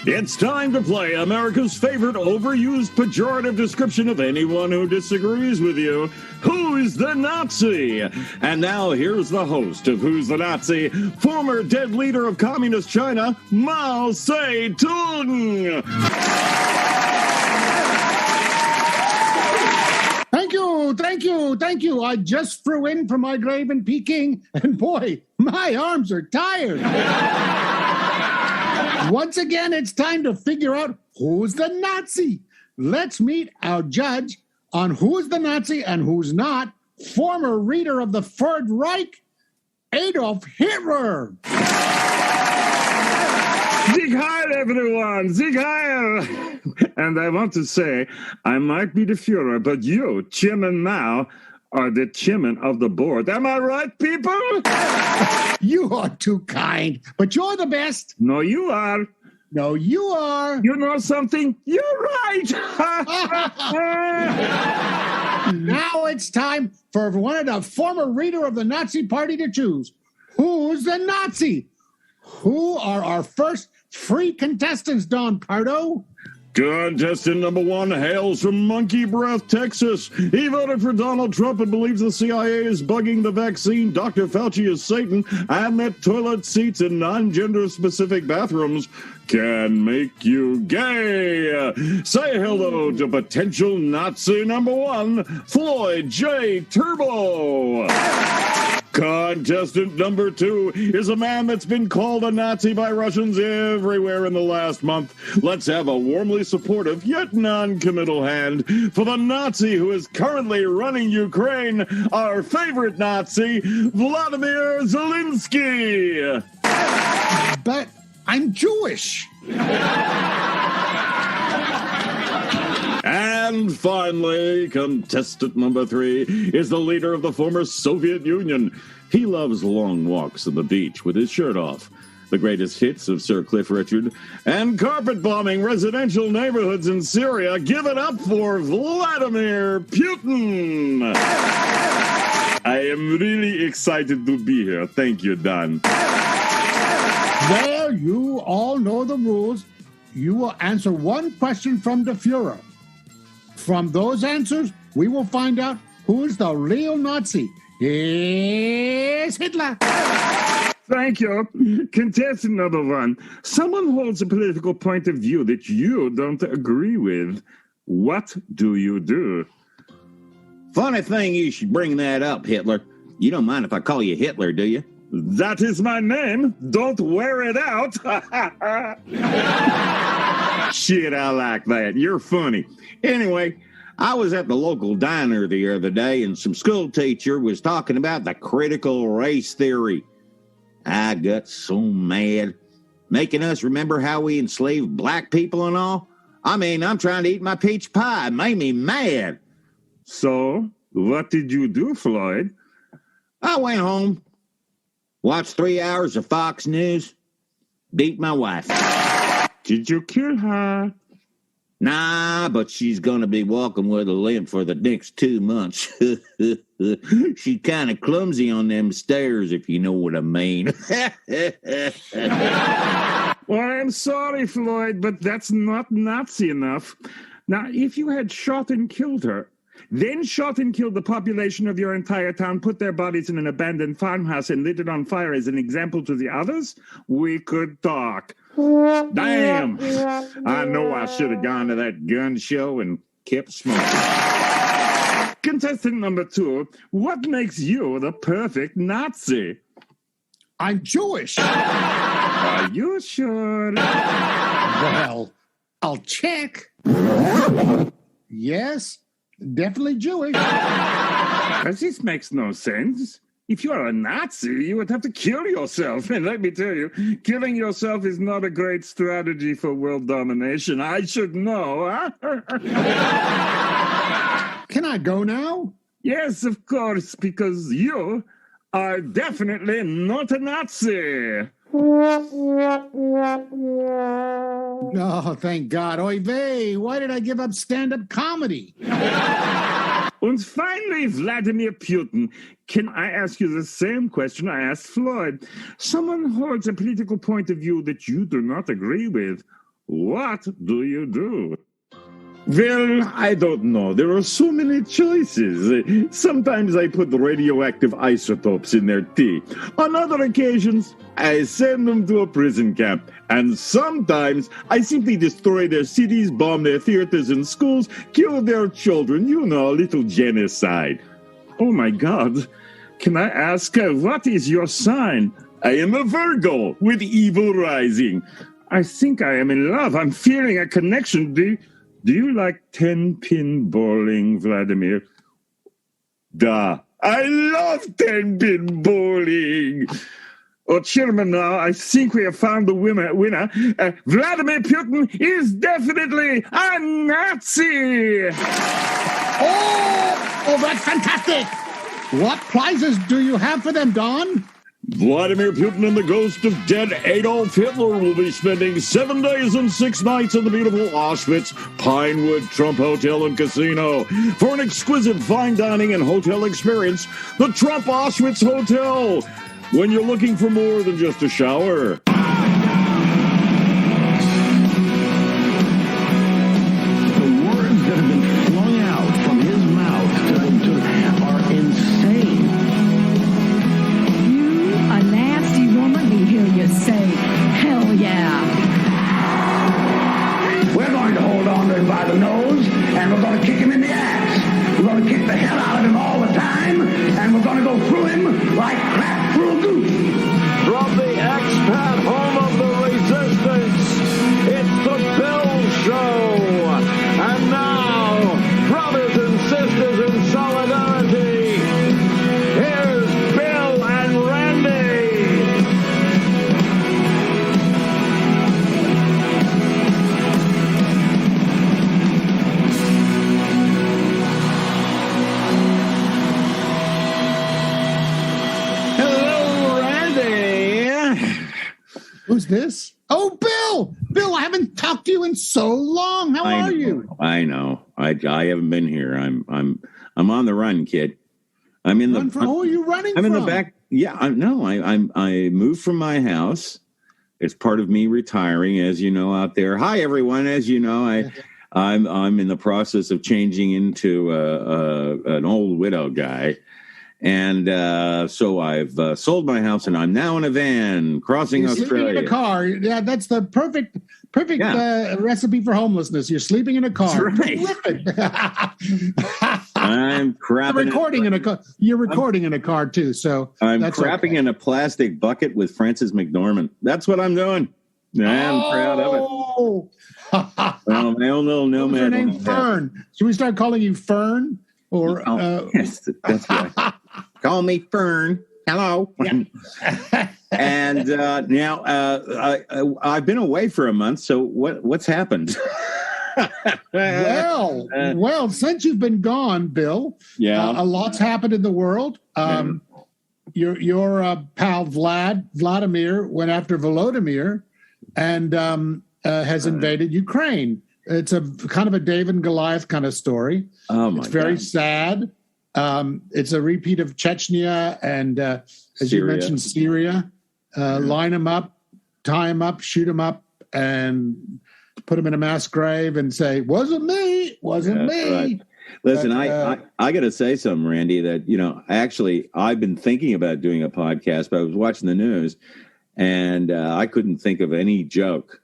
It's time to play America's favorite overused pejorative description of anyone who disagrees with you. Who's the Nazi? And now here's the host of Who's the Nazi, former dead leader of Communist China, Mao Zedong. Thank you. I just flew in from my grave in Peking, and boy, my arms are tired. Once again, it's time to figure out who's the Nazi. Let's meet our judge on who's the Nazi and who's not, former reader of the Third Reich, Adolf Hitler. Sieg Heil, everyone! Sieg Heil! And I want to say, I might be the Führer, but you, Chairman Mao, are the chairman of the board. Am I right, people? You are too kind, but you're the best. No, you are. No, you are. You know something? You're right! Now it's time for one of the former reader of the Nazi Party to choose. Who's the Nazi? Who are our first free contestants, Don Pardo? Contestant number one hails from Monkey Breath, Texas. He voted for Donald Trump and believes the CIA is bugging the vaccine, Dr. Fauci is Satan, and that toilet seats in non-gender specific bathrooms can make you gay. Say hello to potential Nazi number one, Floyd J. Turbo. Contestant number two is a man that's been called a Nazi by Russians everywhere in the last month. Let's have a warmly supportive yet non-committal hand for the Nazi who is currently running Ukraine, our favorite Nazi, Vladimir Zelensky. But I'm Jewish. And finally, contestant number three is the leader of the former Soviet Union. He loves long walks on the beach with his shirt off, the greatest hits of Sir Cliff Richard, and carpet bombing residential neighborhoods in Syria. Give it up for Vladimir Putin. I am really excited to be here. Thank you, Don. Well, you all know the rules. You will answer one question from the Führer. From those answers, we will find out who is the real Nazi. Here's Hitler. Thank you. Contestant number one. Someone holds a political point of view that you don't agree with. What do you do? Funny thing you should bring that up, Hitler. You don't mind if I call you Hitler, do you? That is my name. Don't wear it out. Shit, I like that. You're funny. Anyway, I was at the local diner the other day, and some school teacher was talking about the critical race theory. I got so mad, making us remember how we enslaved black people and all. I mean, I'm trying to eat my peach pie. It made me mad. So, what did you do, Floyd? I went home, watched 3 hours of Fox News, beat my wife. Did you kill her? Nah, but she's gonna be walking with a limp for the next 2 months. She's kind of clumsy on them stairs, if you know what I mean. Well, I'm sorry, Floyd, but that's not Nazi enough. Now, if you had shot and killed her, then shot and killed the population of your entire town, put their bodies in an abandoned farmhouse and lit it on fire as an example to the others, we could talk. Damn! I know I should have gone to that gun show and kept smoking. Contestant number two, what makes you the perfect Nazi? I'm Jewish. Are you sure? Well, I'll check. Yes, definitely Jewish. This makes no sense. If you are a Nazi, you would have to kill yourself. And let me tell you, killing yourself is not a great strategy for world domination. I should know, huh? Can I go now? Yes, of course, because you are definitely not a Nazi. Oh, thank God. Oy vey, why did I give up stand-up comedy? And finally, Vladimir Putin. Can I ask you the same question I asked Floyd? Someone holds a political point of view that you do not agree with. What do you do? Well, I don't know. There are so many choices. Sometimes I put radioactive isotopes in their tea. On other occasions, I send them to a prison camp. And sometimes I simply destroy their cities, bomb their theaters and schools, kill their children. You know, a little genocide. Oh my God. Can I ask, what is your sign? I am a Virgo with evil rising. I think I am in love. I'm feeling a connection. Do you like 10-pin bowling, Vladimir? Duh. I love 10-pin bowling. Oh, Chairman, now I think we have found the winner. Vladimir Putin is definitely a Nazi. Oh, that's fantastic. What prizes do you have for them, Don? Vladimir Putin and the ghost of dead Adolf Hitler will be spending 7 days and 6 nights in the beautiful Auschwitz Pinewood Trump Hotel and Casino. For an exquisite fine dining and hotel experience, the Trump Auschwitz Hotel. When you're looking for more than just a shower. Who's this? Oh, Bill! Bill, I haven't talked to you in so long. How are you? I know. I haven't been here. I'm on the run, kid. I'm in the. Who are you running I'm from? in the back. Yeah, I moved from my house. It's part of me retiring, as you know, out there. Hi, everyone. As you know, I'm in the process of changing into an old widow guy. And so I've sold my house, and I'm now in a van crossing Australia. Sleeping in a car. Yeah, that's the perfect recipe for homelessness. You're sleeping in a car. That's right. I'm crapping. You're recording in a car too. So I'm crapping in a plastic bucket with Frances McDormand. That's what I'm doing. I'm proud of it. My own little nomad. What's your name? Fern. Should we start calling you Fern? Or yes, that's right. Call me Fern. Hello. Yeah. And now I've been away for a month. So what's happened? Well, since you've been gone, Bill, a lot's happened in the world. Your pal Vladimir went after Volodymyr and has invaded Ukraine. It's a kind of a David and Goliath kind of story. Oh my It's very God. sad. It's a repeat of Chechnya and, as you mentioned, Syria. Line them up, tie them up, shoot them up, and put them in a mass grave and say, wasn't me. Right. Listen, I got to say something, Randy, that, actually, I've been thinking about doing a podcast, but I was watching the news, and I couldn't think of any joke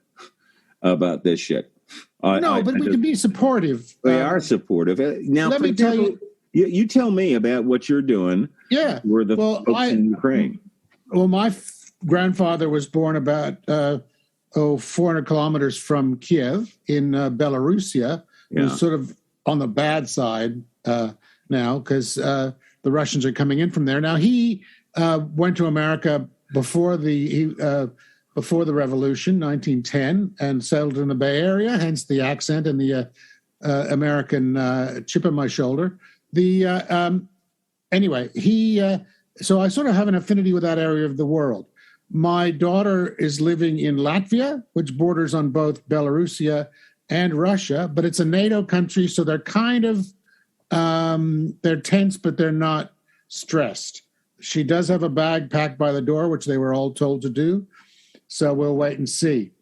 about this shit. But we can be supportive. We are supportive. Now, let me tell you. You tell me about what you're doing. Yeah. For the folks in Ukraine. Well, my grandfather was born about 400 kilometers from Kiev in Belarusia. Yeah. Who's sort of on the bad side now because the Russians are coming in from there. Now, he went to America before the revolution, 1910, and settled in the Bay Area, hence the accent and the American chip on my shoulder. Anyway, so I sort of have an affinity with that area of the world. My daughter is living in Latvia, which borders on both Belarusia and Russia, but it's a NATO country, so they're kind of they're tense, but they're not stressed. She does have a bag packed by the door, which they were all told to do. So we'll wait and see.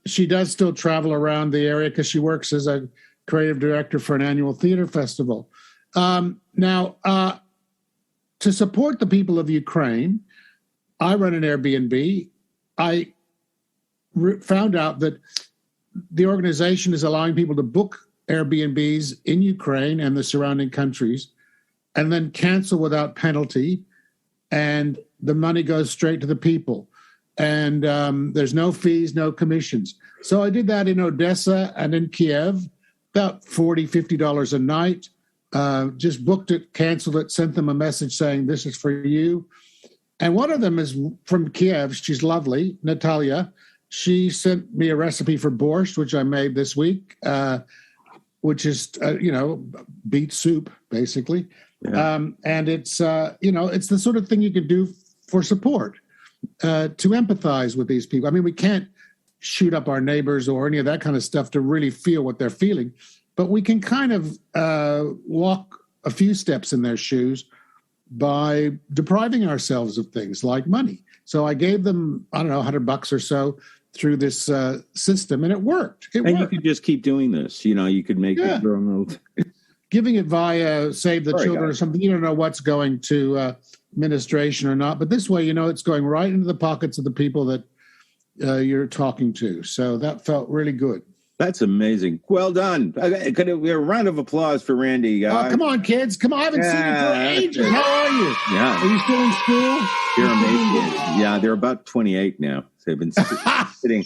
She does still travel around the area because she works as a creative director for an annual theater festival. Now, to support the people of Ukraine, I run an Airbnb. I found out that the organization is allowing people to book Airbnbs in Ukraine and the surrounding countries and then cancel without penalty. And the money goes straight to the people. And there's no fees, no commissions. So I did that in Odessa and in Kiev, about $40, $50 a night. Just booked it, canceled it, sent them a message saying, this is for you. And one of them is from Kiev. She's lovely, Natalia. She sent me a recipe for borscht, which I made this week, which is, beet soup, basically. Yeah. And it's, it's the sort of thing you can do for support, to empathize with these people. I mean, we can't shoot up our neighbors or any of that kind of stuff to really feel what they're feeling, but we can kind of walk a few steps in their shoes by depriving ourselves of things like money. So I gave them, I don't know, $100 or so through this system, and it worked. You could just keep doing this. You could make it your own little... Giving it via Save the Children or something, you don't know what's going to administration or not. But this way, it's going right into the pockets of the people that you're talking to. So that felt really good. That's amazing. Well done. Could we have a round of applause for Randy? Come on, kids. Come on. I haven't seen you for ages. How are you? Yeah. Are you still in school? They're amazing. Yeah, they're about 28 now. They've been sitting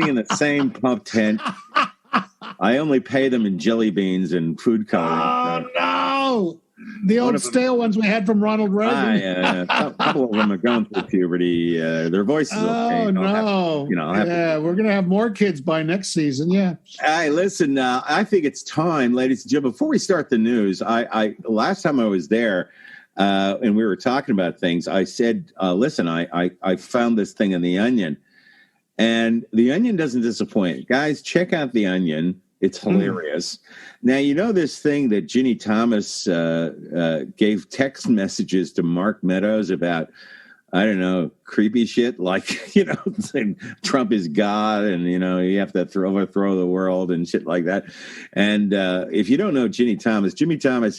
in the same pump tent. I only pay them in jelly beans and food coloring. Oh, no. The old stale ones we had from Ronald Reagan. A couple of them are going through puberty. Their voices okay. Oh, no. We're going to have more kids by next season. Yeah. Hey, listen, I think it's time, ladies and gentlemen, before we start the news, I last time I was there and we were talking about things, I said, listen, I found this thing in The Onion. And The Onion doesn't disappoint. Guys, check out The Onion. It's hilarious. Now, this thing that Ginny Thomas gave text messages to Mark Meadows about, I don't know, creepy shit, like, saying Trump is God and, you have to overthrow the world and shit like that. And if you don't know Ginny Thomas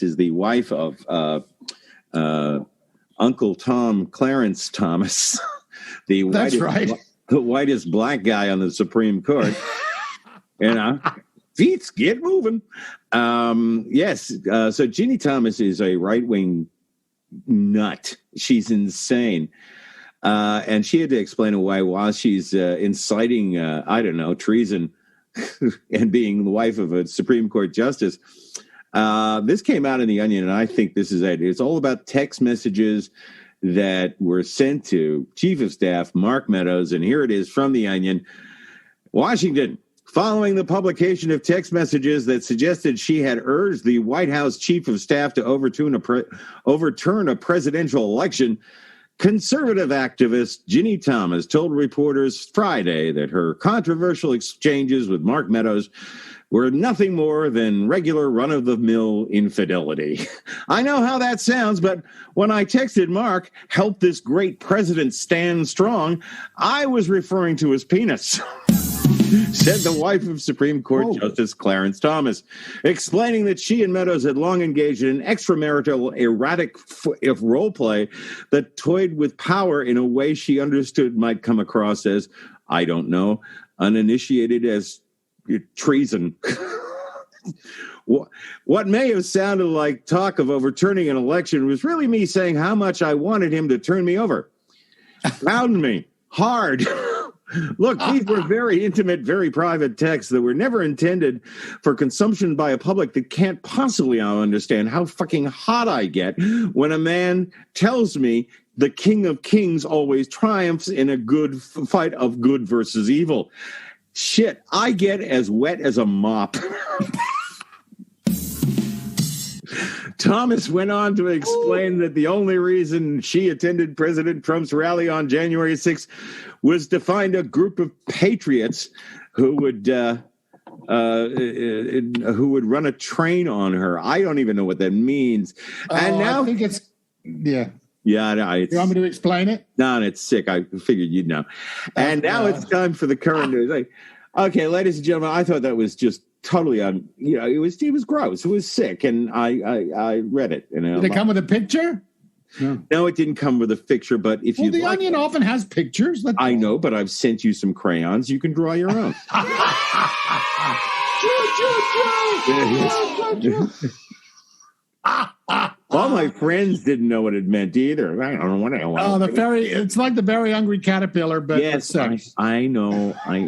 is the wife of Uncle Tom Clarence Thomas, the whitest black guy on the Supreme Court. Feet get moving. Yes. So Ginny Thomas is a right-wing nut. She's insane. And she had to explain away while she's inciting, treason and being the wife of a Supreme Court justice. This came out in The Onion, and I think this is it. It's all about text messages that were sent to Chief of Staff Mark Meadows. And here it is from The Onion. Washington. Following the publication of text messages that suggested she had urged the White House Chief of Staff to overturn a presidential election, conservative activist Ginny Thomas told reporters Friday that her controversial exchanges with Mark Meadows were nothing more than regular run-of-the-mill infidelity. I know how that sounds, but when I texted Mark, help this great president stand strong, I was referring to his penis. Said the wife of Supreme Court Justice Clarence Thomas, explaining that she and Meadows had long engaged in an extramarital erratic role play that toyed with power in a way she understood might come across as, I don't know, uninitiated as treason. What may have sounded like talk of overturning an election was really me saying how much I wanted him to turn me over. Pound me hard. Look, these were very intimate, very private texts that were never intended for consumption by a public that can't possibly understand how fucking hot I get when a man tells me the King of Kings always triumphs in a good fight of good versus evil. Shit, I get as wet as a mop. Thomas went on to explain that the only reason she attended President Trump's rally on January 6th was to find a group of patriots who would run a train on her. I don't even know what that means. And now I think it's Yeah, no, You want me to explain it? No, it's sick. I figured you'd know. And now it's time for the current news. Okay, ladies and gentlemen, I thought that was just totally it was gross. It was sick, and I read it. Did it come with a picture? No, it didn't come with a picture. But if you the Onion often has pictures. I know, but I've sent you some crayons. You can draw your own. All my friends didn't know what it meant either. I don't know what I want. It's like the very hungry caterpillar, but yes, I know. I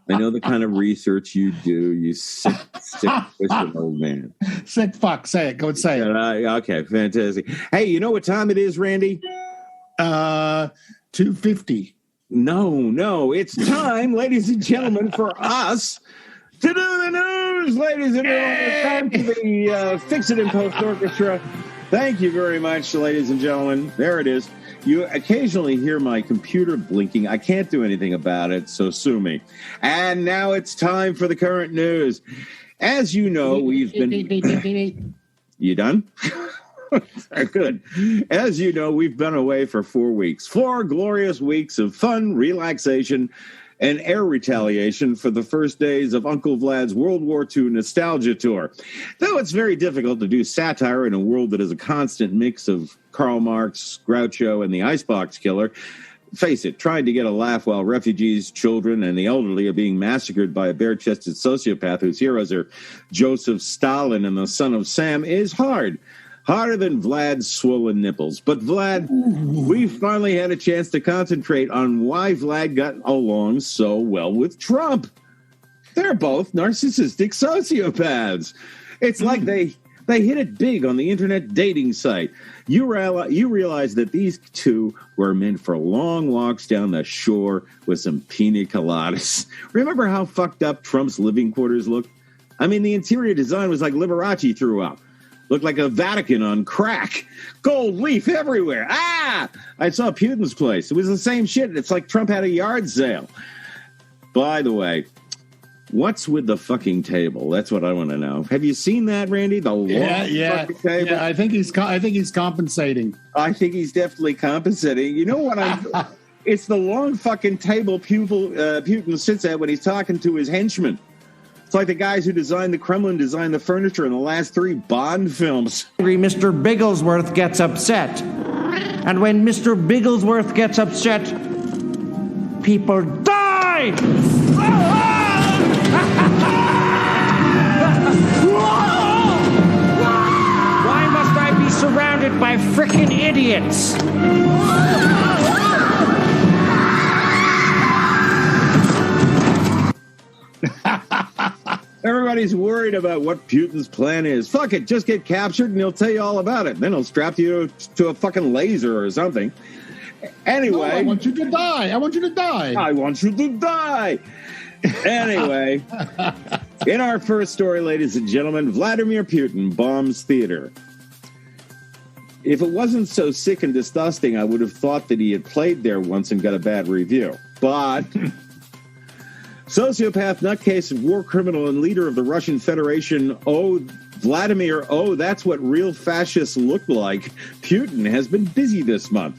know the kind of research you do. You sick, twisted old man. Sick fuck. Say it. Go and say it. Okay, fantastic. Hey, you know what time it is, Randy? 2:50. No, it's time, ladies and gentlemen, for us to do the news, ladies and gentlemen. It's time for the Fix It in Post Orchestra. Thank you very much, ladies and gentlemen. There it is. You occasionally hear my computer blinking. I can't do anything about it, so sue me. And now it's time for the current news. As you know, we've been... You done? Good. As you know, we've been away for 4 weeks. 4 glorious weeks of fun, relaxation, and air retaliation for the first days of Uncle Vlad's World War II nostalgia tour. Though it's very difficult to do satire in a world that is a constant mix of Karl Marx, Groucho, and the Icebox Killer, face it, trying to get a laugh while refugees, children, and the elderly are being massacred by a bare-chested sociopath whose heroes are Joseph Stalin and the son of Sam is hard. Harder than Vlad's swollen nipples. But Vlad, we finally had a chance to concentrate on why Vlad got along so well with Trump. They're both narcissistic sociopaths. It's like they hit it big on the internet dating site. You realize that these two were meant for long walks down the shore with some pina coladas. Remember how fucked up Trump's living quarters looked? I mean, the interior design was like Liberace threw up. Looked like a Vatican on crack. Gold leaf everywhere. I saw Putin's place. It was the same shit. It's like Trump had a yard sale. By the way, what's with the fucking table? That's what I want to know. Have you seen that, Randy? The long fucking table? Yeah, I think he's compensating. I think he's definitely compensating. You know what it's the long fucking table Putin sits at when he's talking to his henchmen. It's like the guys who designed the Kremlin designed the furniture in the last 3 Bond films. Mr. Bigglesworth gets upset. And when Mr. Bigglesworth gets upset, people die! Why must I be surrounded by frickin' idiots? Everybody's worried about what Putin's plan is. Fuck it, just get captured and he'll tell you all about it. Then he'll strap you to a fucking laser or something. Anyway. No, I want you to die. I want you to die. Anyway, in our first story, ladies and gentlemen, Vladimir Putin bombs theater. If it wasn't so sick and disgusting, I would have thought that he had played there once and got a bad review. But... sociopath, nutcase, war criminal, and leader of the Russian Federation, Vladimir, that's what real fascists look like. Putin has been busy this month.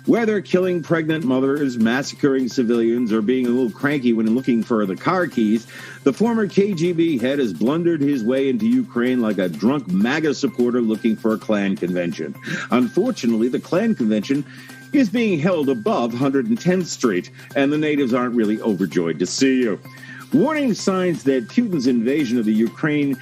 Whether killing pregnant mothers, massacring civilians, or being a little cranky when looking for the car keys, the former KGB head has blundered his way into Ukraine like a drunk MAGA supporter looking for a Klan convention. Unfortunately, the Klan convention is being held above 110th Street, and the natives aren't really overjoyed to see you. Warning signs that Putin's invasion of the Ukraine,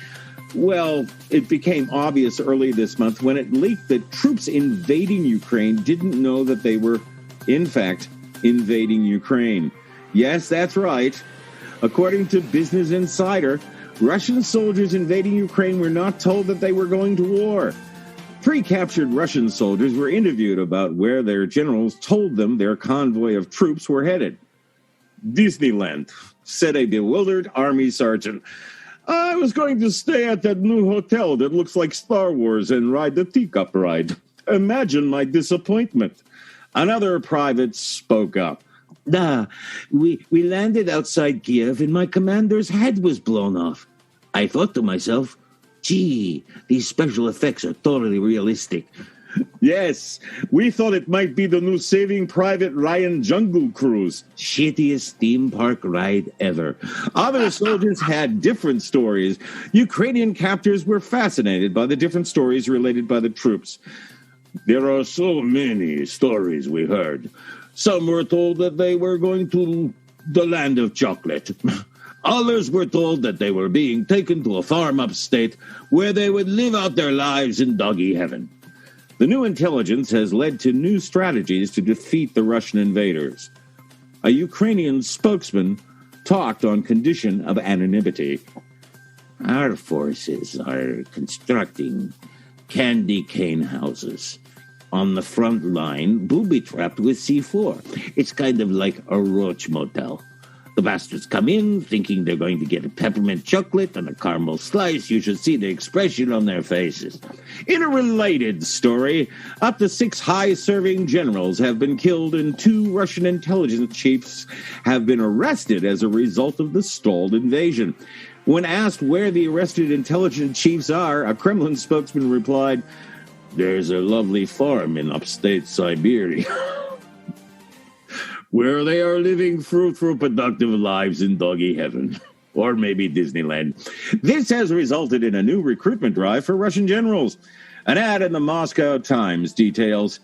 well, it became obvious early this month when it leaked that troops invading Ukraine didn't know that they were, in fact, invading Ukraine. Yes, that's right. According to Business Insider, Russian soldiers invading Ukraine were not told that they were going to war. 3 captured Russian soldiers were interviewed about where their generals told them their convoy of troops were headed. Disneyland, said a bewildered army sergeant. I was going to stay at that new hotel that looks like Star Wars and ride the teacup ride. Imagine my disappointment. Another private spoke up. We landed outside Kiev and my commander's head was blown off. I thought to myself, gee, these special effects are totally realistic. Yes, we thought it might be the new Saving Private Ryan Jungle Cruise. Shittiest theme park ride ever. Other soldiers had different stories. Ukrainian captors were fascinated by the different stories related by the troops. There are so many stories we heard. Some were told that they were going to the land of chocolate. Others were told that they were being taken to a farm upstate where they would live out their lives in doggy heaven. The new intelligence has led to new strategies to defeat the Russian invaders. A Ukrainian spokesman talked on condition of anonymity. Our forces are constructing candy cane houses on the front line, booby-trapped with C4. It's kind of like a roach motel. The bastards come in thinking they're going to get a peppermint chocolate and a caramel slice. You should see the expression on their faces. In a related story, up to 6 high-serving generals have been killed and 2 Russian intelligence chiefs have been arrested as a result of the stalled invasion. When asked where the arrested intelligence chiefs are, a Kremlin spokesman replied, "There's a lovely farm in upstate Siberia." Where they are living fruitful, productive lives in doggy heaven. Or maybe Disneyland. This has resulted in a new recruitment drive for Russian generals. An ad in the Moscow Times details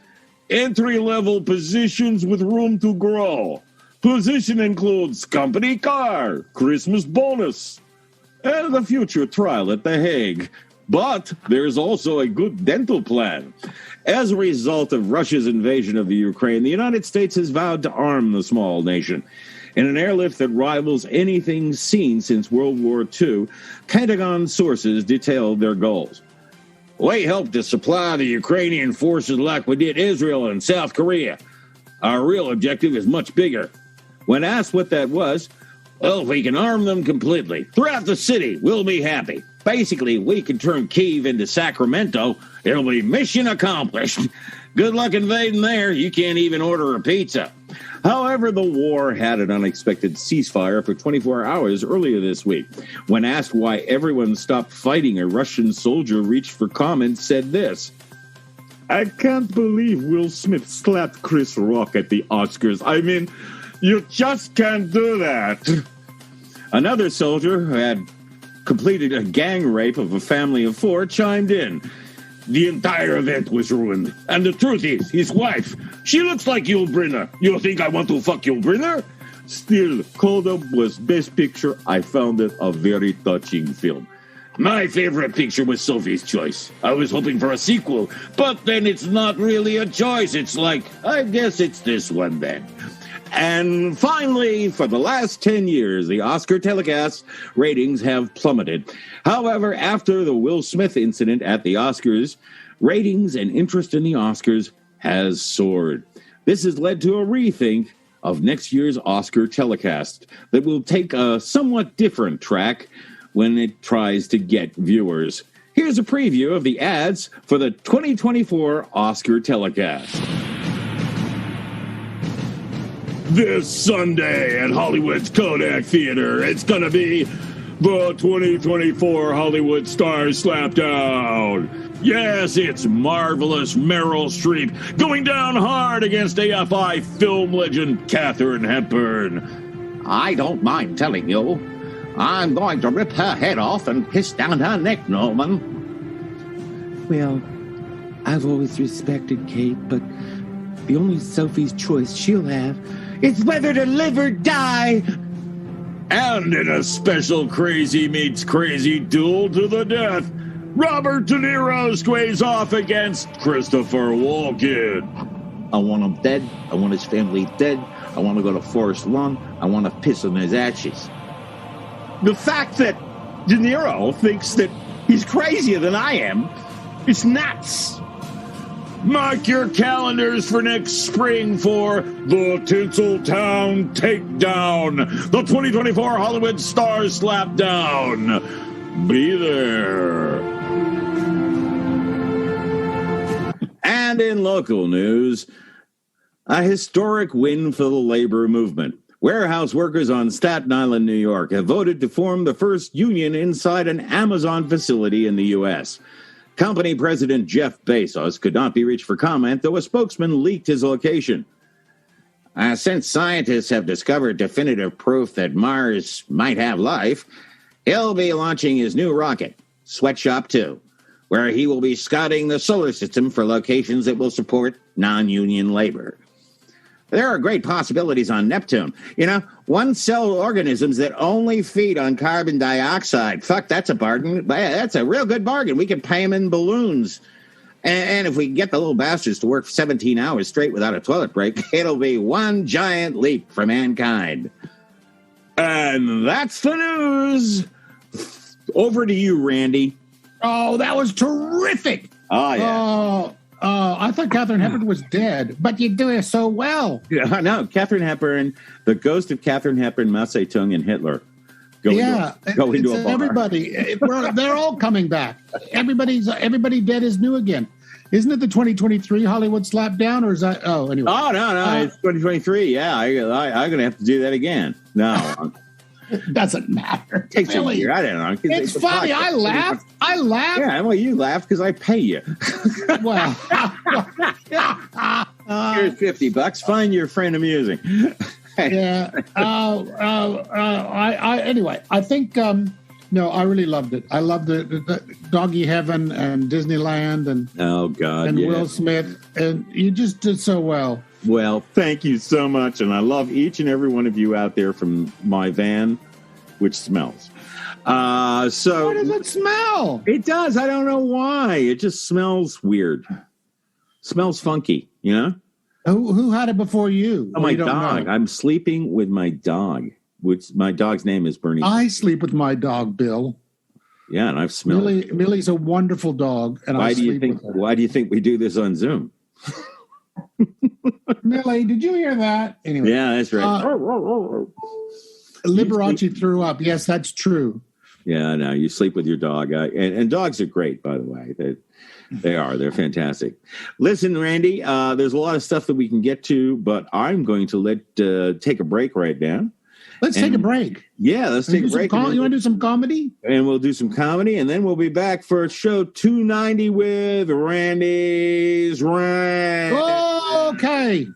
entry-level positions with room to grow. Position includes company car, Christmas bonus, and the future trial at The Hague. But there's also a good dental plan. As a result of Russia's invasion of the Ukraine, the United States has vowed to arm the small nation. In an airlift that rivals anything seen since World War II, Pentagon sources detailed their goals. We hope to supply the Ukrainian forces like we did Israel and South Korea. Our real objective is much bigger. When asked what that was, well, if we can arm them completely throughout the city, we'll be happy. Basically, we can turn Kyiv into Sacramento. It'll be mission accomplished. Good luck invading there. You can't even order a pizza. However, the war had an unexpected ceasefire for 24 hours earlier this week. When asked why everyone stopped fighting, a Russian soldier reached for comment, said this: "I can't believe Will Smith slapped Chris Rock at the Oscars. I mean, you just can't do that." Another soldier who had completed a gang rape of a family of 4 chimed in. "The entire event was ruined. And the truth is, his wife, she looks like Yul Brynner. You think I want to fuck Yul Brynner? Still, Coda was best picture. I found it a very touching film. My favorite picture was Sophie's Choice. I was hoping for a sequel, but then it's not really a choice. It's like, I guess it's this one then." And finally, for the last 10 years, the Oscar telecast ratings have plummeted. However, after the Will Smith incident at the Oscars, ratings and interest in the Oscars has soared. This has led to a rethink of next year's Oscar telecast that will take a somewhat different track when it tries to get viewers. Here's a preview of the ads for the 2024 Oscar telecast. This Sunday at Hollywood's Kodak Theater, it's going to be the 2024 Hollywood Stars Slapdown. Yes, it's marvelous Meryl Streep going down hard against AFI film legend Katharine Hepburn. I don't mind telling you, I'm going to rip her head off and piss down her neck, Norman. Well, I've always respected Kate, but the only Sophie's choice she'll have is whether to live or die. And in a special crazy meets crazy duel to the death, Robert De Niro squares off against Christopher Walken. I want him dead. I want his family dead. I want to go to Forest Lawn. I want to piss on his ashes. The fact that De Niro thinks that he's crazier than I am is nuts. Mark your calendars for next spring for the Tinseltown Takedown, the 2024 Hollywood Stars Slapdown. Be there. And in local news, a historic win for the labor movement. Warehouse workers on Staten Island, New York, have voted to form the first union inside an Amazon facility in the U.S. Company president Jeff Bezos could not be reached for comment, though a spokesman leaked his location. Since scientists have discovered definitive proof that Mars might have life, he'll be launching his new rocket, Sweatshop 2, where he will be scouting the solar system for locations that will support non-union labor. There are great possibilities on Neptune. One-cell organisms that only feed on carbon dioxide. Fuck, that's a bargain. That's a real good bargain. We can pay them in balloons. And if we can get the little bastards to work 17 hours straight without a toilet break, it'll be one giant leap for mankind. And that's the news. Over to you, Randy. Oh, that was terrific. Oh, yeah. I thought Katharine Hepburn was dead, but you do it so well. Yeah, no, Katharine Hepburn, the ghost of Katharine Hepburn, Mao Zedong, and Hitler. Go into a bar. Everybody. They're all coming back. Everybody dead is new again. Isn't it the 2023 Hollywood slapdown, or is that? Oh, anyway. Oh, no, it's 2023. Yeah, I'm going to have to do that again. No. Doesn't matter. It takes a year. I don't know. It's funny. I laugh. Yeah, well, you laugh because I pay you. Well, here's $50. Find your friend amusing. Yeah. Anyway, I think. No, I really loved it. I loved the Doggy Heaven and Disneyland and Will Smith, and you just did so well. Well, thank you so much, and I love each and every one of you out there from my van, which smells. What does it smell? It does. I don't know why. It just smells weird. Smells funky, Who had it before you? Oh, my dog. I'm sleeping with my dog, which my dog's name is Bernie. I sleep with my dog, Bill. Yeah, and I've smelled it. Millie's a wonderful dog, and why do you think we do this on Zoom? Millie, did you hear that? Anyway, yeah, that's right. Liberace threw up. Yes, that's true. Yeah, no, you sleep with your dog, and dogs are great, by the way. They're fantastic. Listen, Randy, there's a lot of stuff that we can get to, but I'm going to take a break right now. Let's take a break. Yeah, let's take a break. You want to do some comedy? And we'll do some comedy, and then we'll be back for show 290 with Randy's Rant. Okay.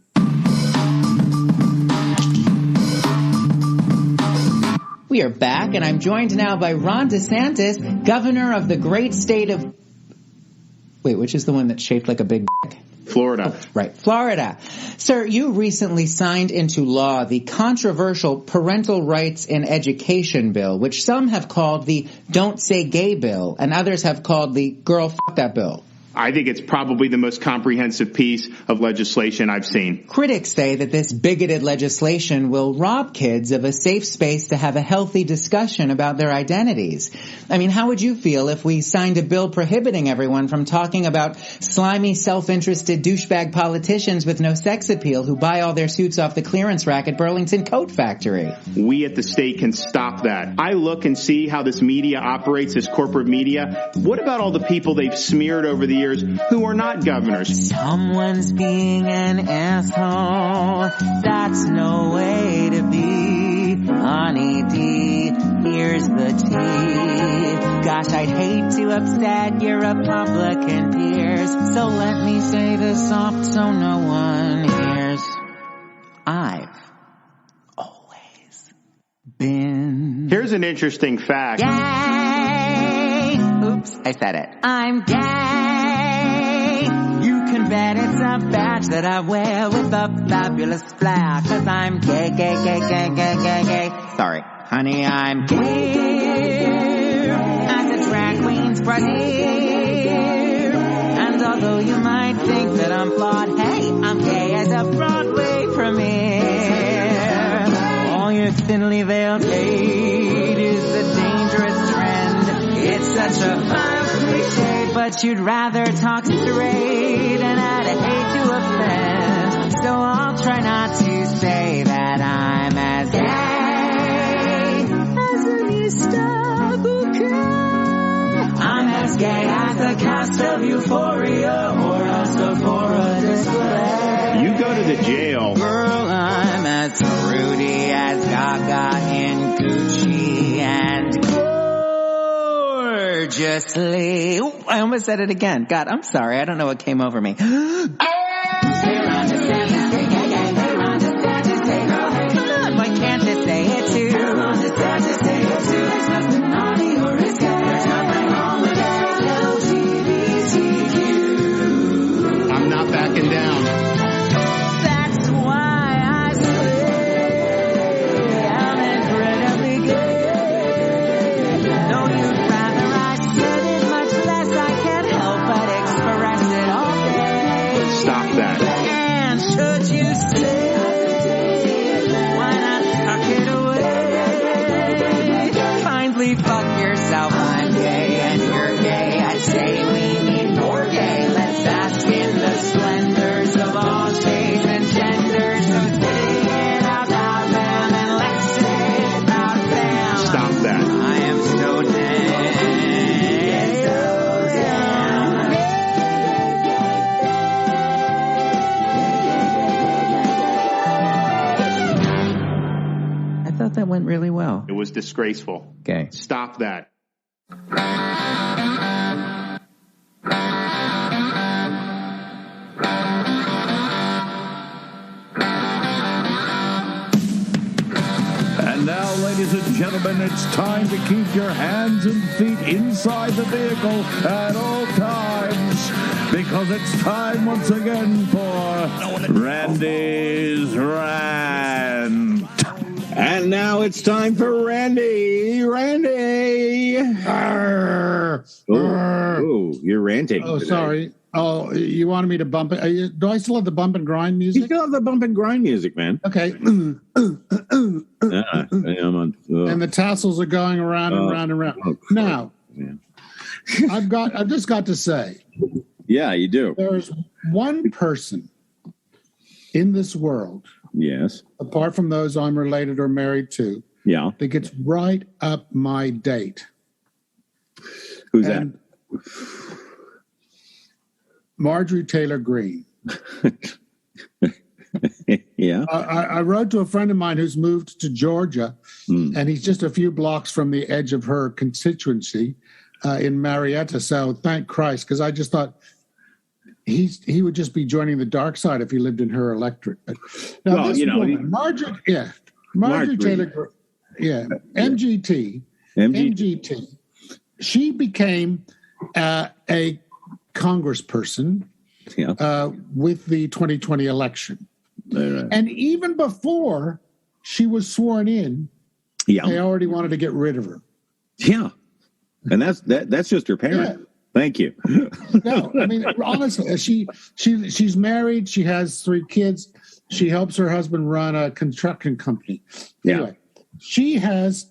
We are back, and I'm joined now by Ron DeSantis, governor of the great state of... Wait, which is the one that's shaped like a big... Florida. Oh, right, Florida. Sir, you recently signed into law the controversial Parental Rights in Education bill, which some have called the Don't Say Gay bill, and others have called the Girl Fuck That bill. I think it's probably the most comprehensive piece of legislation I've seen. Critics say that this bigoted legislation will rob kids of a safe space to have a healthy discussion about their identities. I mean, how would you feel if we signed a bill prohibiting everyone from talking about slimy, self-interested douchebag politicians with no sex appeal who buy all their suits off the clearance rack at Burlington Coat Factory? We at the state can stop that. I look and see how this media operates, this corporate media. What about all the people they've smeared over the years who are not governors? Someone's being an asshole. That's no way to be. Honey D, here's the tea. Gosh, I'd hate to upset your Republican peers. So let me say this soft so no one hears. I've always been... Here's an interesting fact. Gay! Oops, I said it. I'm gay! You can bet it's a badge that I wear with a fabulous flair, 'cause I'm gay, gay, gay, gay, gay, gay, gay. Sorry, honey, I'm gay as a drag queen's brassiere. And although you might think that I'm flawed, hey, I'm gay as a Broadway premiere. All your thinly veiled hate is a dangerous trend. It's such a fine cliche, but you'd rather talk straight, and I'd hate to offend. So I'll try not to say that I'm as gay as an Easter bouquet. I'm as gay as the cast of Euphoria, or else for a display. You go to the jail. Girl, I'm as fruity as Gaga in Gucci, and gorgeous gorgeously. Ooh, I almost said it again. God, I'm sorry. I don't know what came over me. Come on, why can't they say it too? There's nothing naughty or risky. There's nothing wrong with LGBTQ. I'm not backing down. That's why I say I'm incredibly gay. Though you'd rather I said it much less, I can't help but express it all day. Stop that. And should you say, why not tuck it away? Kindly fuck yourself, I'm gay and you're gay. I say we need more gay. Let's bask in the splendors of all shades and genders. So say it out loud, fam, and let's say it out, fam. Stop that. I am so dead, so down. I thought that went really well. It was disgraceful. Okay. Stop that. And now, ladies and gentlemen, it's time to keep your hands and feet inside the vehicle at all times, because it's time once again for Randy's Rant. And now it's time for Randy. Randy. Oh, you're ranting. Oh, today. sorry. Oh, you wanted me to bump it? Do I still have the bump and grind You music? still have the bump and grind music, man. Okay. I'm on. And the tassels are going around and round and round. Now, Yeah. I've just got to say, Yeah, you do. there's one person in this world, Yes. apart from those I'm related or married to, Yeah. that gets right up my date. Who's And Marjorie Taylor Greene. that? Yeah. I wrote to a friend of mine who's moved to Georgia, and he's just a few blocks from the edge of her constituency in Marietta. So thank Christ, because I just thought he would just be joining the dark side if he lived in her electorate. But now, Well, this you know, woman, Marjorie Marjorie. Taylor Greene, MGT. She became a congressperson Yeah. with the 2020 election. Right. And even before she was sworn in, Yeah. they already wanted to get rid of her. Yeah. And that's just her parent. Yeah. Thank you. No, I mean, honestly, she's married. She has 3 kids. She helps her husband run a construction company. Yeah. Anyway, she has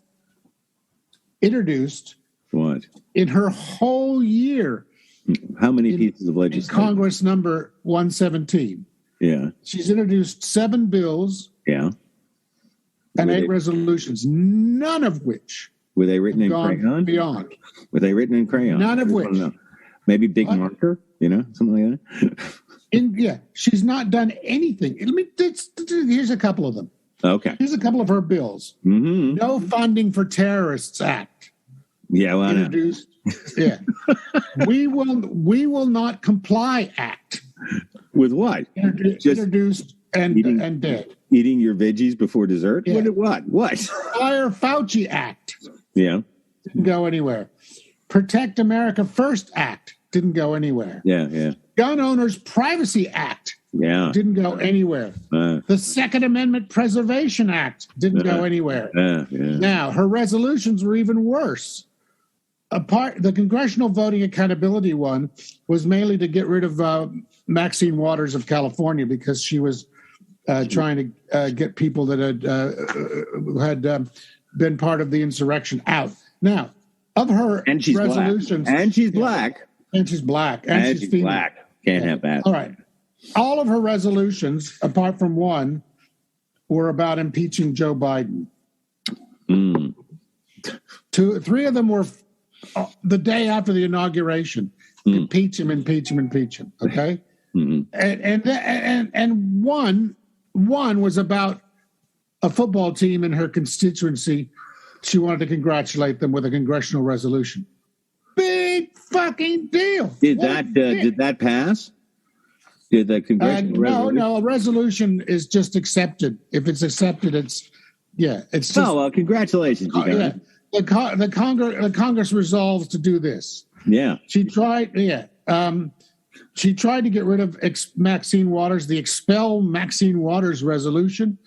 introduced What? in her whole year How many pieces of in legislation? Congress number 117. Yeah. She's introduced 7 bills Yeah. and Were 8 they- resolutions, none of which Were they written in gone crayon? beyond. Were they written in crayon? None of I just which. wanna know. Maybe big What? marker, something like that. She's not done anything. Here's a couple of them. Okay. Here's a couple of her bills. Mm-hmm. No Funding for Terrorists Act Yeah, well, I know. introduced. Yeah, we will not comply Act With what? Just introduced and dead. eating your veggies before dessert? Yeah. What? Fire Fauci Act Yeah. didn't go anywhere. Protect America First Act didn't go anywhere. Yeah. Gun Owners Privacy Act Yeah. didn't go anywhere. The Second Amendment Preservation Act didn't go anywhere. Yeah. Now, her resolutions were even worse. The Congressional Voting Accountability one was mainly to get rid of Maxine Waters of California because she was trying to get people that had been part of the insurrection out. Now, of her And she's resolutions, black. And she's black. and she's black, And she's female. black. Can't have that. All right. All of her resolutions, apart from one, were about impeaching Joe Biden. Mm. 3 of them were the day after the inauguration. Impeach him. Okay. Mm-hmm. And one was about a football team in her constituency. She wanted to congratulate them with a congressional resolution. Big fucking deal. Did that pass? Did the congressional resolution? No, a resolution is just accepted. If it's accepted, it's just. Oh, well, congratulations, you guys. The Congress resolves to do this. Yeah. She tried to get rid of Maxine Waters, the Expel Maxine Waters resolution.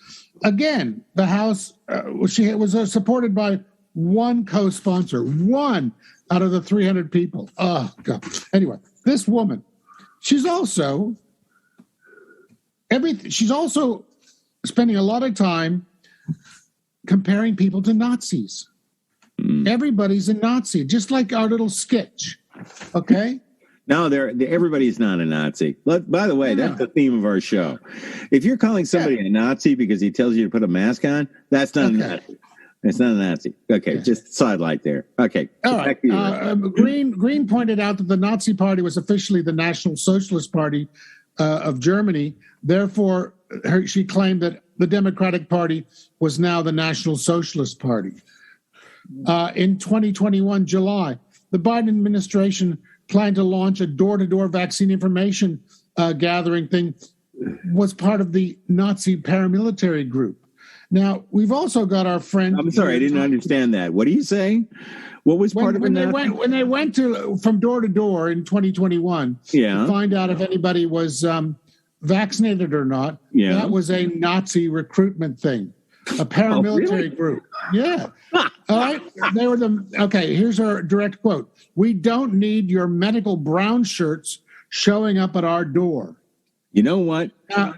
Again, the House, she was supported by one co-sponsor, one out of the 300 people. Oh, God. Anyway, this woman, she's also spending a lot of time comparing people to Nazis. Everybody's a Nazi, just like our little sketch. Okay? No, everybody's not a Nazi. By the way, that's the theme of our show. If you're calling somebody a Nazi because he tells you to put a mask on, that's not a Nazi. It's not a Nazi. Okay, just sidelight there. Okay. All right. Green pointed out that the Nazi Party was officially the National Socialist Party of Germany. Therefore, she claimed that the Democratic Party was now the National Socialist Party. In 2021, July, the Biden administration planned to launch a door-to-door vaccine information gathering thing, was part of the Nazi paramilitary group. Now, we've also got our friend... I'm sorry, I didn't understand that. What are you saying? What was part of it? When they went from door to door in 2021 to find out if anybody was vaccinated or not, that was a Nazi recruitment thing. A paramilitary group. Yeah. All right. Here's our direct quote. "We don't need your medical brown shirts showing up at our door." You know what?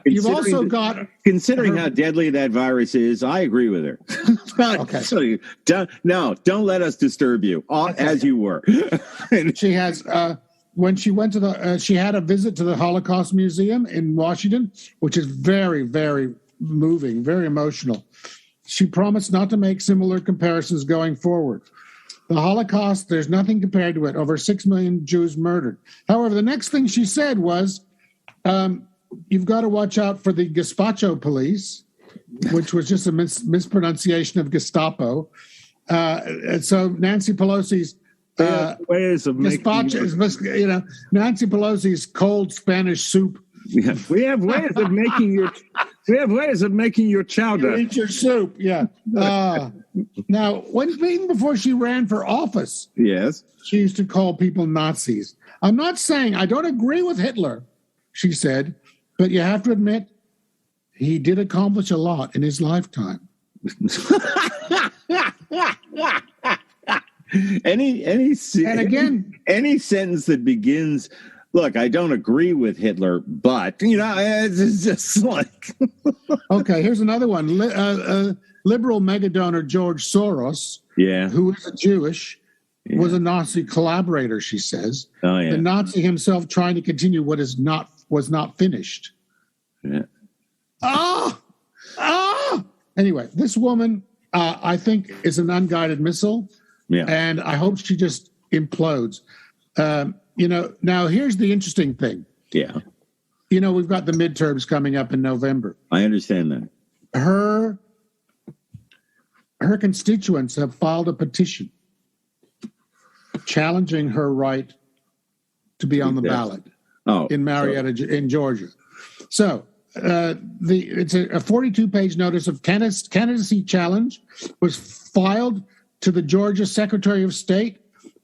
You've also got... Considering how deadly that virus is, I agree with her. Okay. So, don't let us disturb you, as you were. She has... when she went to she had a visit to the Holocaust Museum in Washington, which is very, very moving, very emotional. She promised not to make similar comparisons going forward. The Holocaust, there's nothing compared to it. Over 6 million Jews murdered. However, the next thing she said was, you've got to watch out for the Gestapo police, which was just a mispronunciation of Gestapo. So Nancy Pelosi's Nancy Pelosi's cold Spanish soup. Yeah. We have ways of making your chowder. Eat your soup, yeah. Now, even before she ran for office, she used to call people Nazis. I'm not saying I don't agree with Hitler, she said, but you have to admit he did accomplish a lot in his lifetime. Any sentence that begins, "Look, I don't agree with Hitler, but," it's just like... Okay, here's another one. Liberal megadonor George Soros, who is Jewish, was a Nazi collaborator, she says. Oh, yeah. The Nazi himself trying to continue what was not finished. Yeah. Anyway, this woman, I think, is an unguided missile. Yeah. And I hope she just implodes. Now here's the interesting thing. Yeah. We've got the midterms coming up in November. I understand that. Her constituents have filed a petition challenging her right to be on the ballot in Marietta, in Georgia. So it's a 42-page notice of candidacy challenge was filed to the Georgia Secretary of State,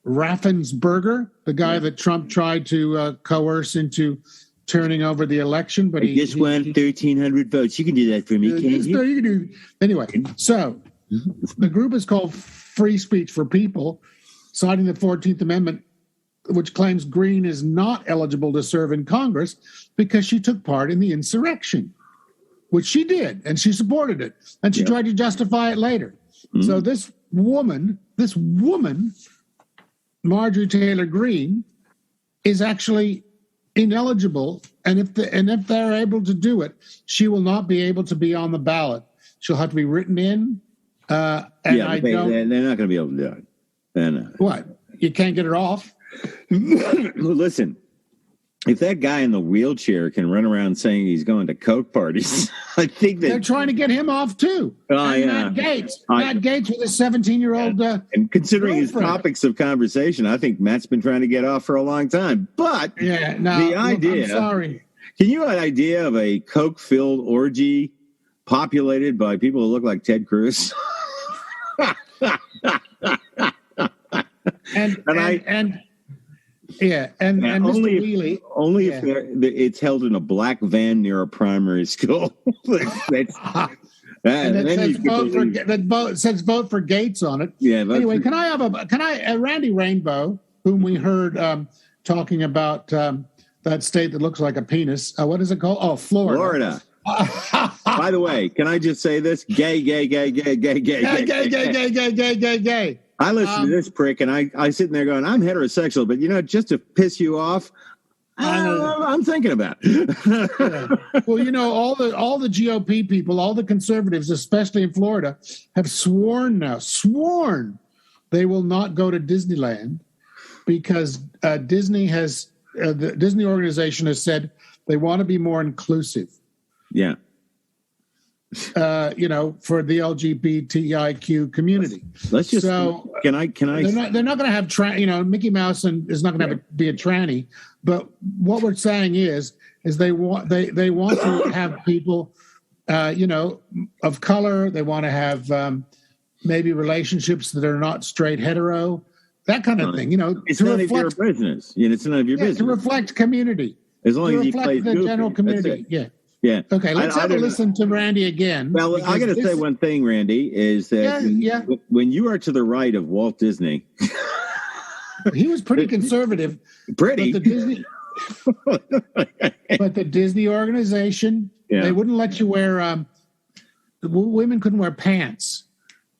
Raffensperger, the guy that Trump tried to coerce into turning over the election. But he just won 1,300 votes. You can do that for me, can't you? You can do. Anyway, so the group is called Free Speech for People, citing the 14th Amendment, which claims Green is not eligible to serve in Congress because she took part in the insurrection, which she did, and she supported it, and she tried to justify it later. Mm-hmm. So this woman, Marjorie Taylor Greene, is actually ineligible, and if they're able to do it, she will not be able to be on the ballot. She'll have to be written in. They're not going to be able to do it. They're not. What? You can't get her off? Listen, if that guy in the wheelchair can run around saying he's going to Coke parties, I think that they're trying to get him off too. Matt Gaetz. Matt Gaetz with his 17-year-old. And considering his topics of conversation, I think Matt's been trying to get off for a long time. But the idea. I'm sorry. Can you have an idea of a Coke-filled orgy populated by people who look like Ted Cruz? and Mr. Wheelie, only if it's held in a black van near a primary school. And it says vote for Gates on it. Yeah. Anyway, can I Randy Rainbow, whom we heard talking about that state that looks like a penis. What is it called? Oh, Florida. By the way, can I just say this? Gay. I listen to this prick, and I sitting there going, I'm heterosexual, but just to piss you off, I'm thinking about it. Well, all the GOP people, all the conservatives, especially in Florida, have sworn they will not go to Disneyland because Disney has the Disney organization has said they want to be more inclusive. Yeah. For the LGBTIQ community. Let's just. Can I? They're not going to have Mickey Mouse is not going to be a tranny. But what we're saying is they want to have people, of color. They want to have maybe relationships that are not straight hetero, that kind of thing. It's none of your business. It's none of your business to reflect community. As long as you play the general community. Yeah. Yeah. Okay, let's have a listen to Randy again. Well, I got to say one thing, Randy, is that when you are to the right of Walt Disney, he was pretty conservative. But the Disney organization, they wouldn't let you wear. Women couldn't wear pants.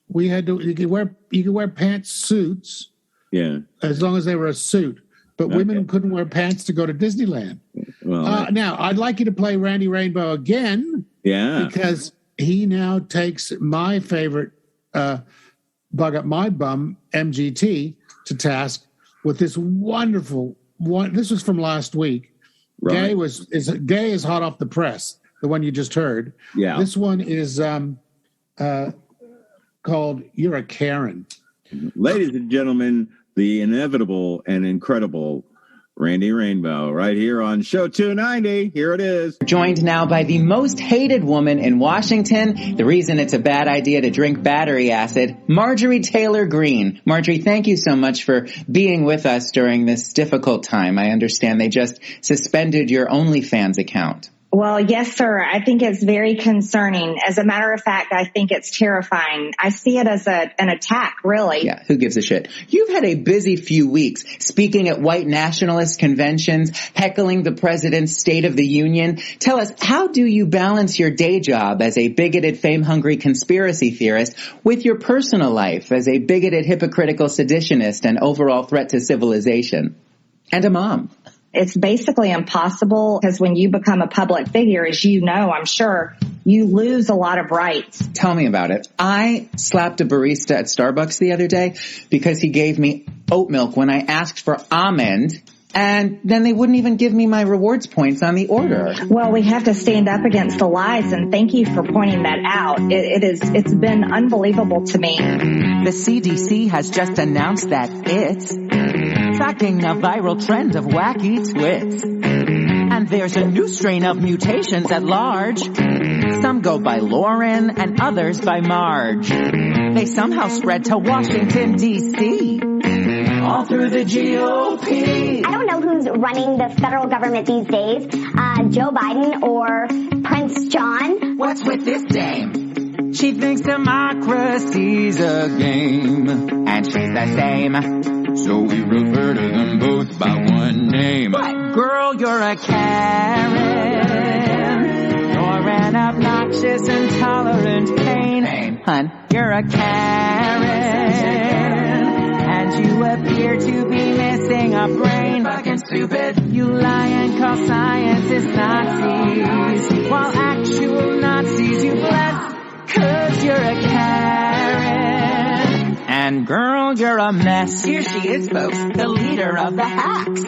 You could wear pants suits. Yeah. As long as they were a suit. But women couldn't wear pants to go to Disneyland. Well, now, I'd like you to play Randy Rainbow again. Yeah. Because he now takes my favorite bug up my bum, MGT, to task with this wonderful one. This was from last week. Right. Gay is hot off the press, the one you just heard. Yeah. This one is called You're a Karen. Ladies and gentlemen, the inevitable and incredible Randy Rainbow right here on Show 290. Here it is. Joined now by the most hated woman in Washington. The reason it's a bad idea to drink battery acid, Marjorie Taylor Greene. Marjorie, thank you so much for being with us during this difficult time. I understand they just suspended your OnlyFans account. Well, yes, sir. I think it's very concerning. As a matter of fact, I think it's terrifying. I see it as an attack, really. Yeah, who gives a shit? You've had a busy few weeks speaking at white nationalist conventions, heckling the president's State of the Union. Tell us, how do you balance your day job as a bigoted, fame-hungry conspiracy theorist with your personal life as a bigoted, hypocritical seditionist and overall threat to civilization? And a mom. It's basically impossible because when you become a public figure, as you know, I'm sure, you lose a lot of rights. Tell me about it. I slapped a barista at Starbucks the other day because he gave me oat milk when I asked for almond, and then they wouldn't even give me my rewards points on the order. Well, we have to stand up against the lies, and thank you for pointing that out. It's been unbelievable to me. The CDC has just announced that it's tracking a viral trend of wacky twits. And there's a new strain of mutations at large. Some go by Lauren and others by Marge. They somehow spread to Washington, D.C. all through the GOP. I don't know who's running the federal government these days, Joe Biden or Prince John. What's with this dame? She thinks democracy's a game, and she's the same. So we refer to them both by one name. But girl, you're a Karen. You're an obnoxious, intolerant pain. Hun, you're a Karen. And you appear to be missing a brain. Fucking stupid. You lie and call scientists Nazis, while actual Nazis you bless. 'Cause you're a Karen. And girl, you're a mess. Here she is, folks, the leader of the hacks.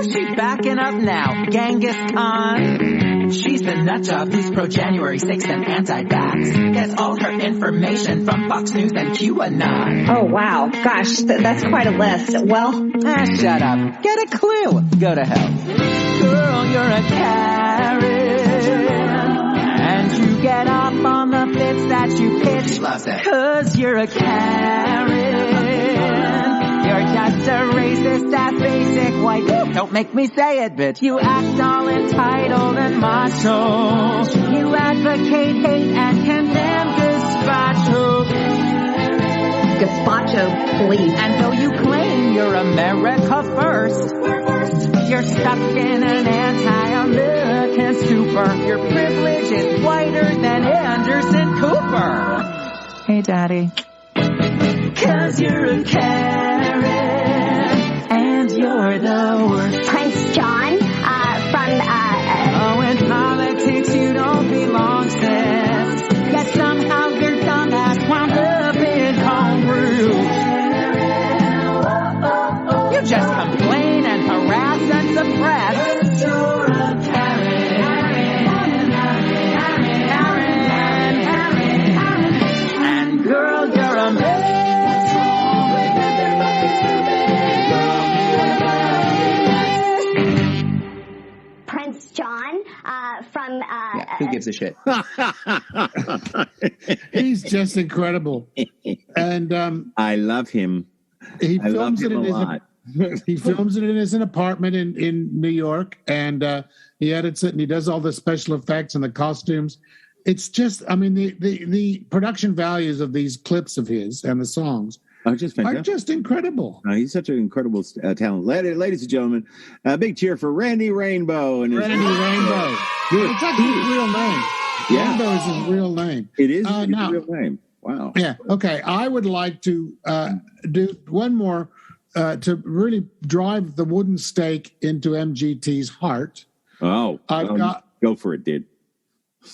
Who's she backing up now? Genghis Khan? She's the nut job who's pro-January 6th and anti-vax. Gets all her information from Fox News and QAnon. Oh, wow. Gosh, that's quite a list. Well, shut up. Get a clue. Go to hell. Girl, you're a Karen. And you get off on the bits that you pitch. She loves it. 'Cause you're a Karen. You're just a racist ass basic white. Don't make me say it, bitch. You act all entitled and macho. You advocate hate and condemn gazpacho. Gazpacho, please. And though you claim you're America first, you're stuck in an anti-American stupor. Your privilege is whiter than Anderson Cooper. Hey, Daddy. 'Cause you're a Karen, and you're the worst. Prince John, Oh, in politics you don't belong, sis. Yet somehow your dumbass wound up in Congress. You just complain and harass and suppress. You're a Karen. And girl, you're a mess. Prince John from... Who gives a shit? He's just incredible. And I love him. he I love films it him in a lot. he films it in his apartment in New York, and he edits it, and he does all the special effects and the costumes. It's just, I mean, the production values of these clips of his and the songs Oh, just fantastic. are just incredible. He's such an incredible talent. Ladies and gentlemen, a big cheer for Randy Rainbow. And Randy Rainbow. It's actually his real name. Yeah. Rainbow is his real name. It is his now, real name. Wow. Yeah. Okay. I would like to do one more to really drive the wooden stake into MGT's heart. Oh, go for it, dude.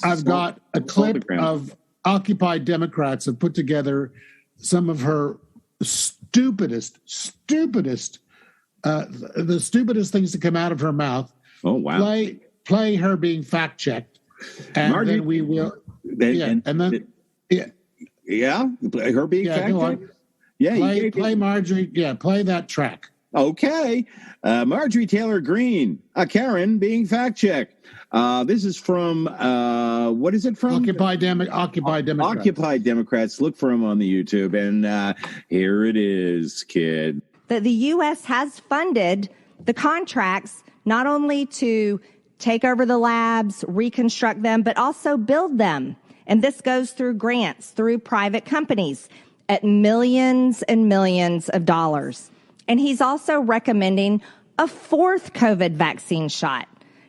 I've got a clip of Occupy Democrats have put together some of her stupidest the stupidest things to come out of her mouth. Oh, wow. Play her being fact checked, and Marjorie, then we will. Her being fact checked. Yeah, play Marjorie. Yeah, play that track. Okay, Marjorie Taylor Greene, a Karen being fact checked. This is from what is it from? Occupy Democrats. Occupy Democrats. Look for them on the YouTube, and here it is, kid. That the U.S. has funded the contracts not only to take over the labs, reconstruct them, but also build them. And this goes through grants, through private companies at millions and millions of dollars. And he's also recommending a fourth COVID vaccine shot.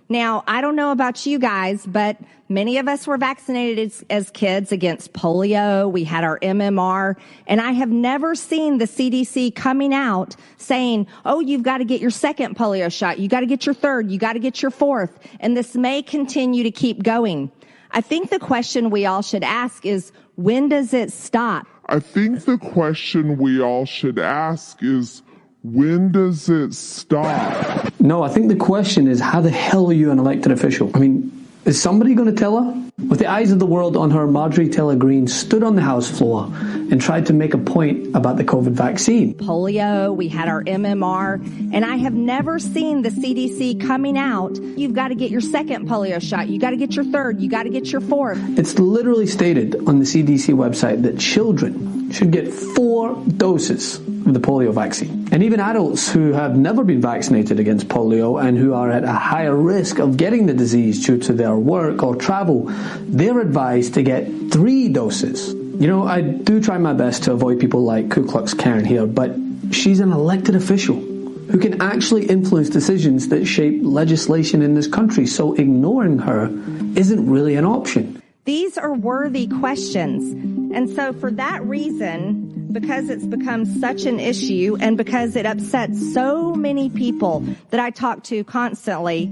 Now, I don't know about you guys, but many of us were vaccinated as kids against polio. We had our MMR, and I have never seen the CDC coming out saying, oh, you've got to get your second polio shot. You got to get your third. You got to get your fourth. And this may continue to keep going. I think the question we all should ask is, when does it stop? I think the question we all should ask is, when does it stop? No, I think the question is, how the hell are you an elected official? I mean, is somebody going to tell her? With the eyes of the world on her, Marjorie Taylor Greene stood on the House floor and tried to make a point about the COVID vaccine. Polio, we had our MMR, and I have never seen the CDC coming out. You've got to get your second polio shot. You got to get your third. You got to get your fourth. It's literally stated on the CDC website that children should get 4 doses of the polio vaccine. And even adults who have never been vaccinated against polio and who are at a higher risk of getting the disease due to their work or travel, they're advised to get 3 doses. You know, I do try my best to avoid people like Ku Klux Karen here, but she's an elected official who can actually influence decisions that shape legislation in this country, so ignoring her isn't really an option. These are worthy questions. And so for that reason, because it's become such an issue and because it upsets so many people that I talk to constantly,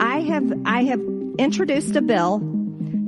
I have introduced a bill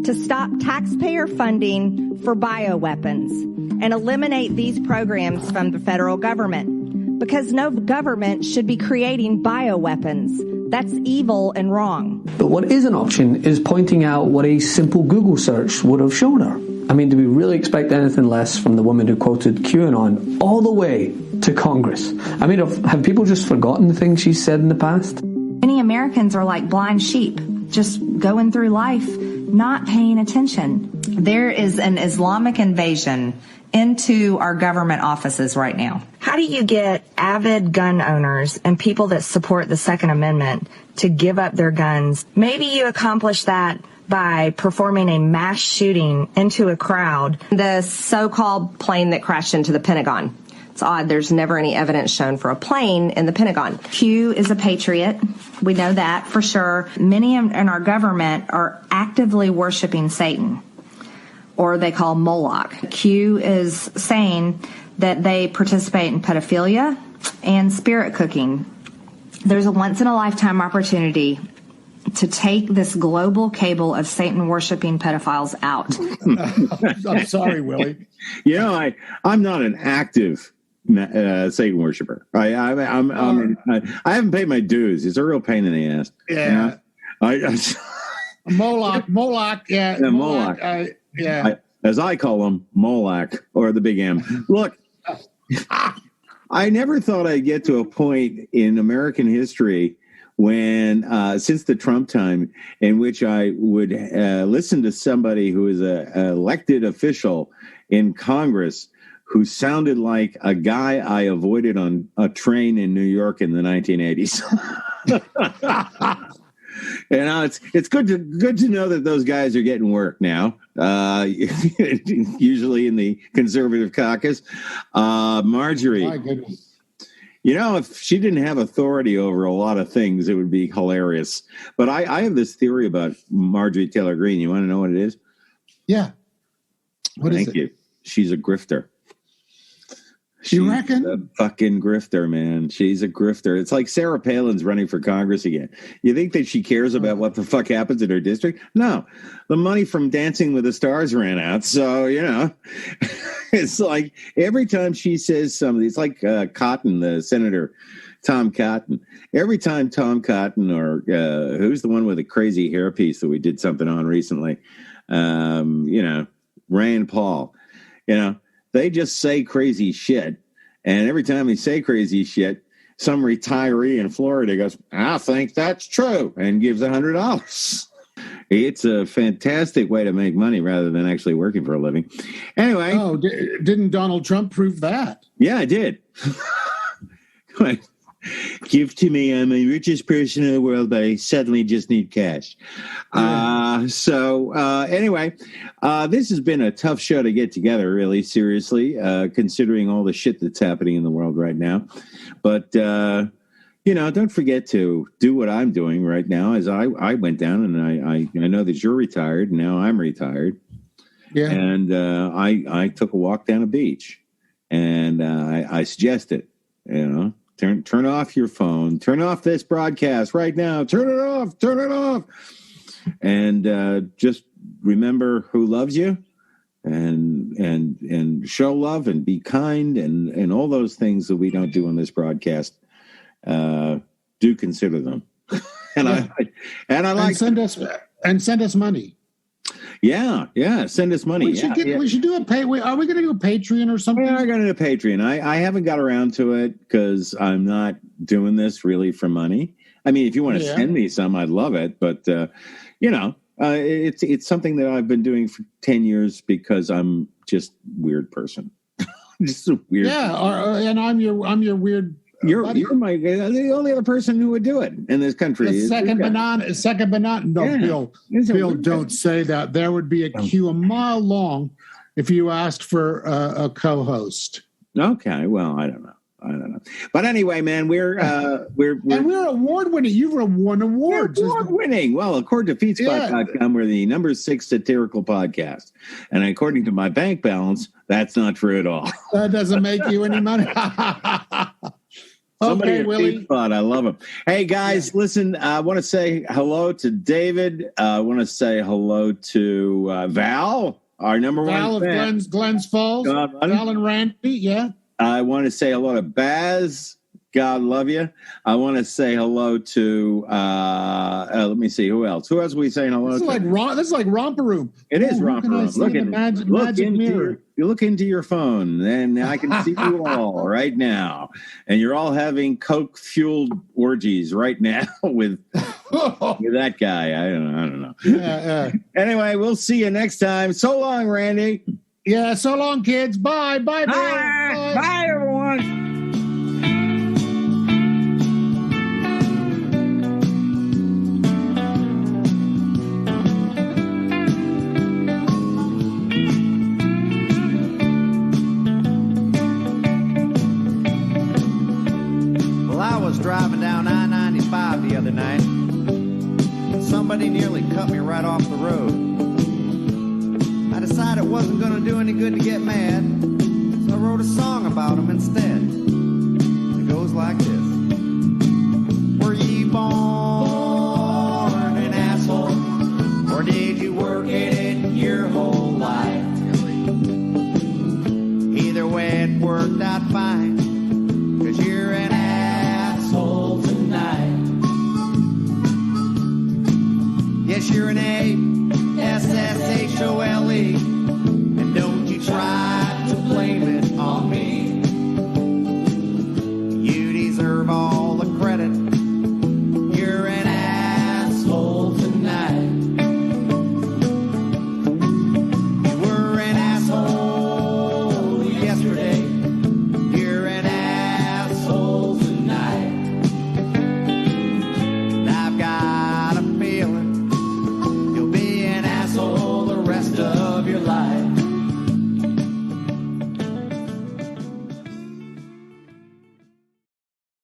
to stop taxpayer funding for bioweapons and eliminate these programs from the federal government. because no government should be creating bioweapons. That's evil and wrong. But what is an option is pointing out what a simple Google search would have shown her. I mean, do we really expect anything less from the woman who quoted QAnon all the way to Congress? I mean, have people just forgotten the things she said in the past? Many Americans are like blind sheep, just going through life, not paying attention. There is an Islamic invasion into our government offices right now. How do you get avid gun owners and people that support the Second Amendment to give up their guns? Maybe you accomplish that by performing a mass shooting into a crowd. The so-called plane that crashed into the Pentagon. It's odd. There's never any evidence shown for a plane in the Pentagon. Q is a patriot. We know that for sure. Many in our government are actively worshiping Satan, or they call Moloch. Q is saying that they participate in pedophilia and spirit cooking. There's a once-in-a-lifetime opportunity to take this global cable of Satan-worshiping pedophiles out. I'm sorry, Willie. You know, I'm not an active Satan worshiper. I haven't paid my dues. It's a real pain in the ass. Yeah. Moloch. Yeah. Moloch. As I call him, Moloch, or the Big M. Look, I never thought I'd get to a point in American history when, since the Trump time, in which I would listen to somebody who is an elected official in Congress who sounded like a guy I avoided on a train in New York in the 1980s. It's good to know that those guys are getting work now. Usually in the conservative caucus. Marjorie. My goodness. You know, if she didn't have authority over a lot of things, it would be hilarious. But I have this theory about Marjorie Taylor Greene. You want to know what it is? Yeah. What is it? Thank you. She's a grifter. You reckon? A fucking grifter, man. She's a grifter. It's like Sarah Palin's running for Congress again. You think that she cares about what the fuck happens in her district? No. The money from Dancing with the Stars ran out. So, you know, it's like every time she says something, it's like Cotton, the Senator Tom Cotton. Every time Tom Cotton or who's the one with the crazy hairpiece that we did something on recently, you know, Rand Paul, you know, they just say crazy shit. And every time they say crazy shit, some retiree in Florida goes, I think that's true, and gives $100. It's a fantastic way to make money rather than actually working for a living. Anyway. Oh, didn't Donald Trump prove that? Yeah, I did. Give to me. I'm the richest person in the world, but I suddenly just need cash. Anyway, this has been a tough show to get together, really, seriously, considering all the shit that's happening in the world right now. But, you know, don't forget to do what I'm doing right now as I went down, and I know that you're retired, and now I'm retired. Yeah. And I took a walk down a beach, and I suggest it, you know. Turn off your phone. Turn off this broadcast right now. Turn it off. Turn it off. And just remember who loves you, and show love and be kind and all those things that we don't do on this broadcast. Do consider them. Send us money. Yeah. Send us money. We should do a pay. Are we going to do a Patreon or something? We are going to do a Patreon. I haven't got around to it because I'm not doing this really for money. I mean, if you want to send me some, I'd love it. But you know, it's something that I've been doing for 10 years because I'm just a weird person. Just a weird. Yeah, and I'm your weird. You're the only other person who would do it in this country. The second banana. No, yeah. Bill, don't say that. There would be a queue a mile long if you asked for a co-host. Okay, well, I don't know. But anyway, man, we're award winning. You've won awards. Award winning. Well, according to feedspot.com, we're the number 6 satirical podcast, and according to my bank balance, that's not true at all. That doesn't make you any money. Somebody okay, Willie. I love him. Hey, guys, listen, I want to say hello to David. I want to say hello to Val, our number Val one fan. Glens Falls. Val and Randy, yeah. I want to say hello to Baz. God love you. I want to say hello to, let me see, who else? Who else are we saying hello to? This is like Romper Room. It is Romper Room. Look at magic mirror. You look into your phone, and I can see you all right now. And you're all having Coke-fueled orgies right now with that guy. I don't know. Yeah. Anyway, we'll see you next time. So long, Randy. Yeah, so long, kids. Bye. Bye, Bill. Bye, everyone. Driving down I-95 the other night. Somebody nearly cut me right off the road. I decided it wasn't going to do any good to get mad, so I wrote a song about him instead. It goes like this. Were ye born an asshole, or did you work it